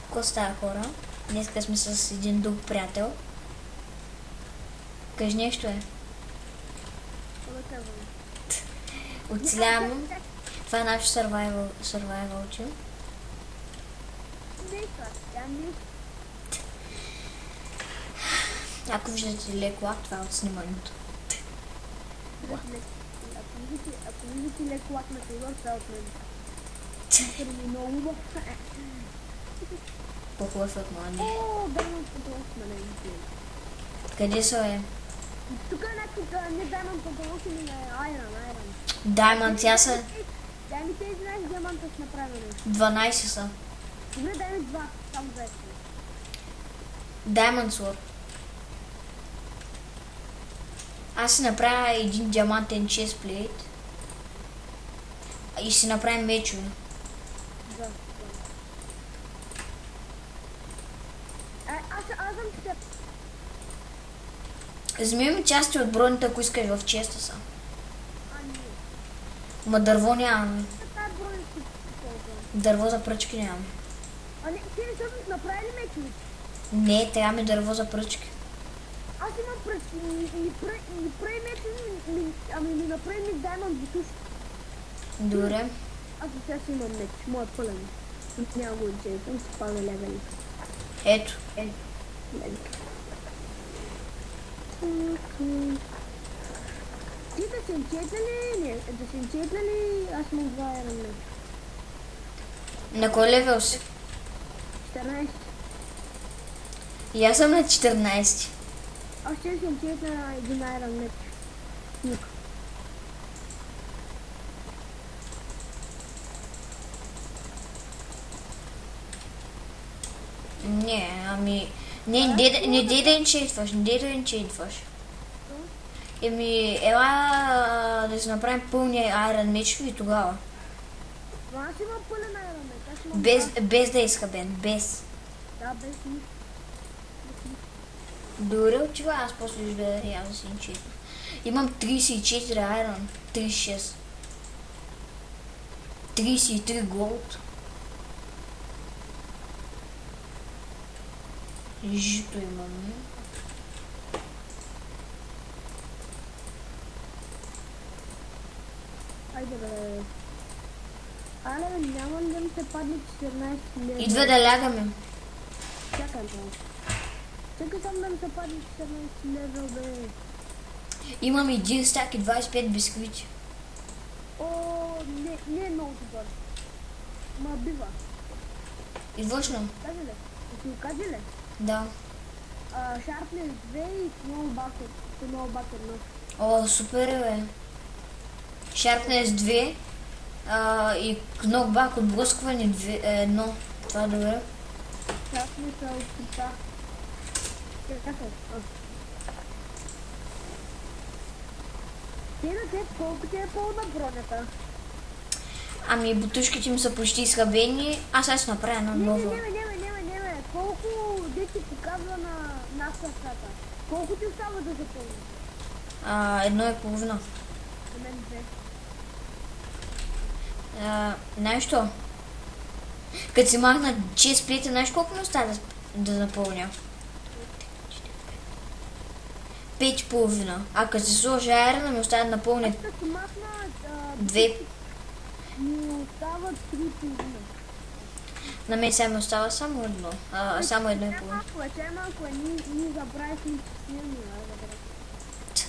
Какво става, хора? Днеска сме с един друг приятел. Кажи нещо е. Оцелявам. Това е наш survival чил. Ако виждате леко лак, това е от снимането. Ако видите леко лак на Тейлор, това е от мен. Много По-хубав е от моя. О, Даймонд Патолос на мен. Къде са е? Тук е някакви, не Даймонд Патолос или на Айрон. Даймонд, тя са Дай ми тези 11 диаманта с направено. 12 са. Добре, дай ми 2, само 2. Diamond Sword. Аз си направя един диамантен chestplate. И си направим мечове. Да. Аз съм с теб. Вземи ми части от бронята, ако искаш в честа са. Не. Ма дърво нямаме. Тази броня ще ползвам. Дърво за пръчки нямаме. Не, ти не са направили мечове. Не, трябва ми дърво за пръчки. Аз имам пръчки. Ми прави мечове, ами ми направи ми Diamond Бутуш. Добре. Аз сега си имам меч. Моят пълен. Няма го отчетам, си пада левели. Ето. Ти да се enchantна ли? Не, да се enchantна ли? Аз имам 2 Iron Man. На кой левел си? 14. И аз съм на 14. Аз ще се enchantна един Iron Man. Ник. Не, ами... Не дей да енчейтваш, не дей да енчейтваш. Еми, ела да си направим пълния Iron мечове и тогава. Но аз имам пълен Iron Man. Аз имам Без да иска Бен, без. Да, без ник. Добре, отива, аз после ще да ряза си енчейтвам. Имам 34 Iron, 36. 33 голд. Жито имаме. Айде бе. Але бе, няма ли да ми се падне 14 лева? Идва да лягаме. Чакай бе. Чакай само да ми се падне 14 лева бе. Имам един стак и 25 бисквити. О, не е много добър. Ма бива. Идваш ли? Кажи ли? Да си го кажи ли? Да. Sharpness 2 и Knowle Bucket 1. О, супер е, бе. Sharpness 2 и knockback отблъскване 1. Това е добре. Sharpness от типа. Чакай. Те на теб колко ти е пълна бронята? Ами бутушките ми са почти изхабени, аз сега ще направя едно ново. Не. Колко де ти показва на насъвката? Колко ти остава да запълниш? 1,5. На мен 2. Знаеш що? Като си махна 6 плита, знаеш колко ми остава да запълня? 5,5. А като си сложа айрона ми остава да напълня Като махна 2. ми остава 3,5. На мен сега ми остава само едно. Само 1,5. Малко е, ние забравихме, че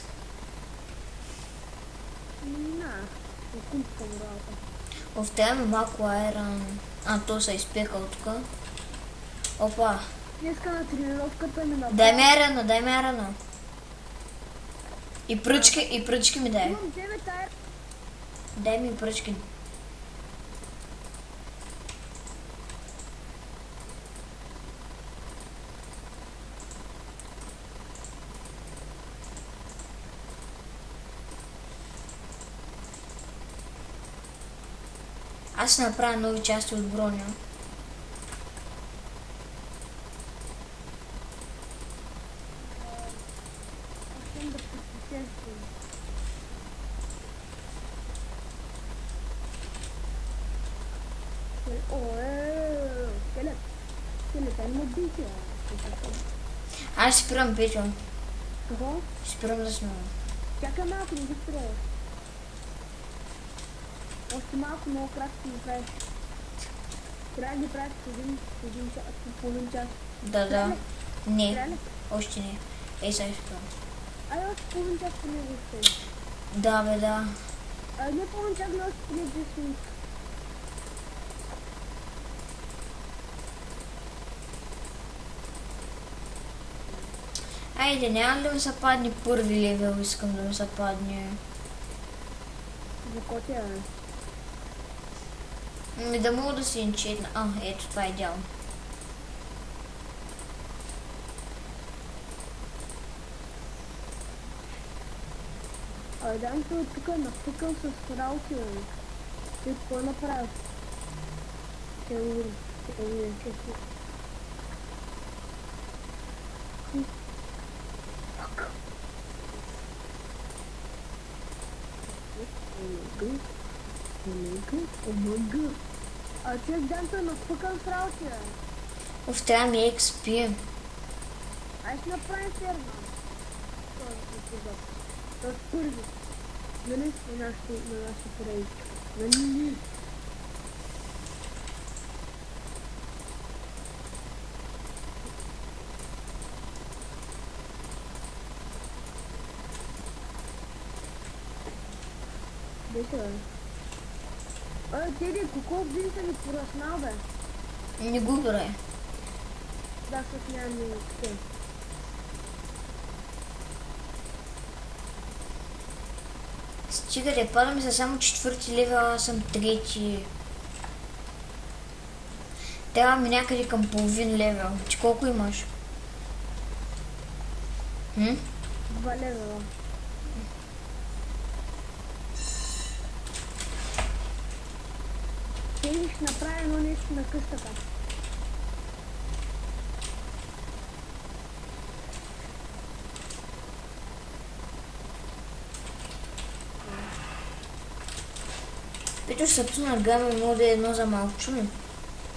снимаме, окунтка му работа. Оставяме малко айрон. То се изпекал тук. Опа. Днеска на тренировката ми направи. Дай ми айрона. И пръчки ми дай. Имам 9 айрона. Дай ми пръчки. Аз ще направя нови части от броня. Искам да путешествам. Скелет. Телефон му бити, Аз спирам, Петю. Какво? Спирам да снимам. Чакай малко, не го спираш. Още малко, много кратко го правиш. Трябва да ги правиш един час, половин час. Да. Не, Трябва ли? още не. Ей, сега спирам. Ай, още половин час поне го спираш. Да, бе, да. Не половин час, но още поне 10 минути. Айде, няма да ми се падне първи левел, искам да ми се падне. За коти, Да мога да си инчетна. Ето, това е идеално. Данто тук е напукал с работи, бе. Ти какво направи? Ще умрем, честно. Омага. Човек Данто е напукал с работи, бе. Оф, трябва ми XP. Ай ще направим ферма. Това е първи. Нали на нашите пари. Нали? Беше, бе. Теди, колко бин са ни пораснал, бе? Не го бре. Да, с нямаме те. Стига да падам за само 4 левел, аз съм 3. Трябва ми някъде към половин левел. Ти колко имаш? 2 левела. Теди ще направи едно нещо на къщата. Пето ще се пусна на гама и мога да е едно за малко. Чуми?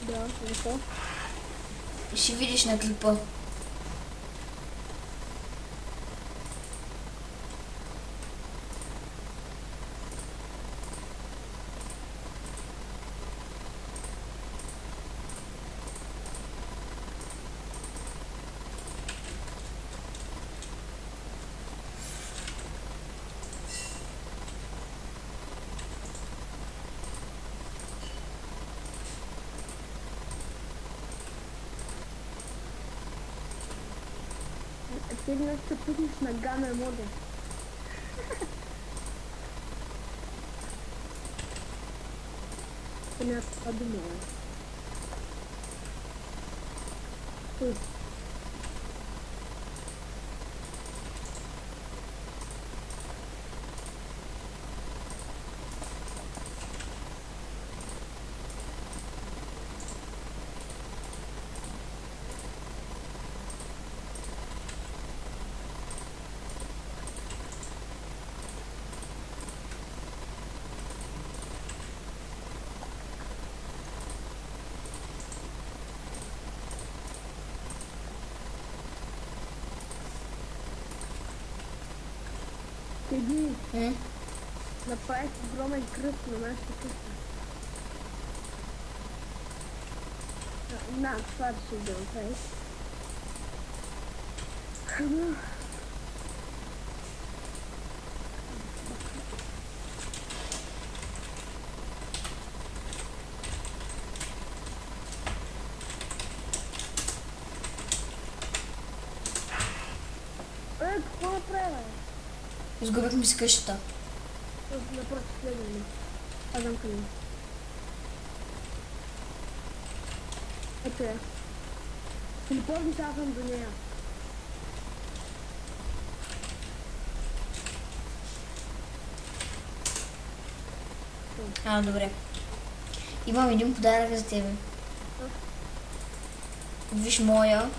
Да, защо? Ще видиш на клипа. Теди ще се пуснеш на гама и мода. Поне аз това думала. Теди, направих огромен кръст на нашата къща. На, това ще да направиш. Какво направя? Изгубихме си къщата. Напротив, следваме. Аз знам къде. Ето я. Телепорни сам до нея. Добре. Имам един подарък за тебе. Виж моя.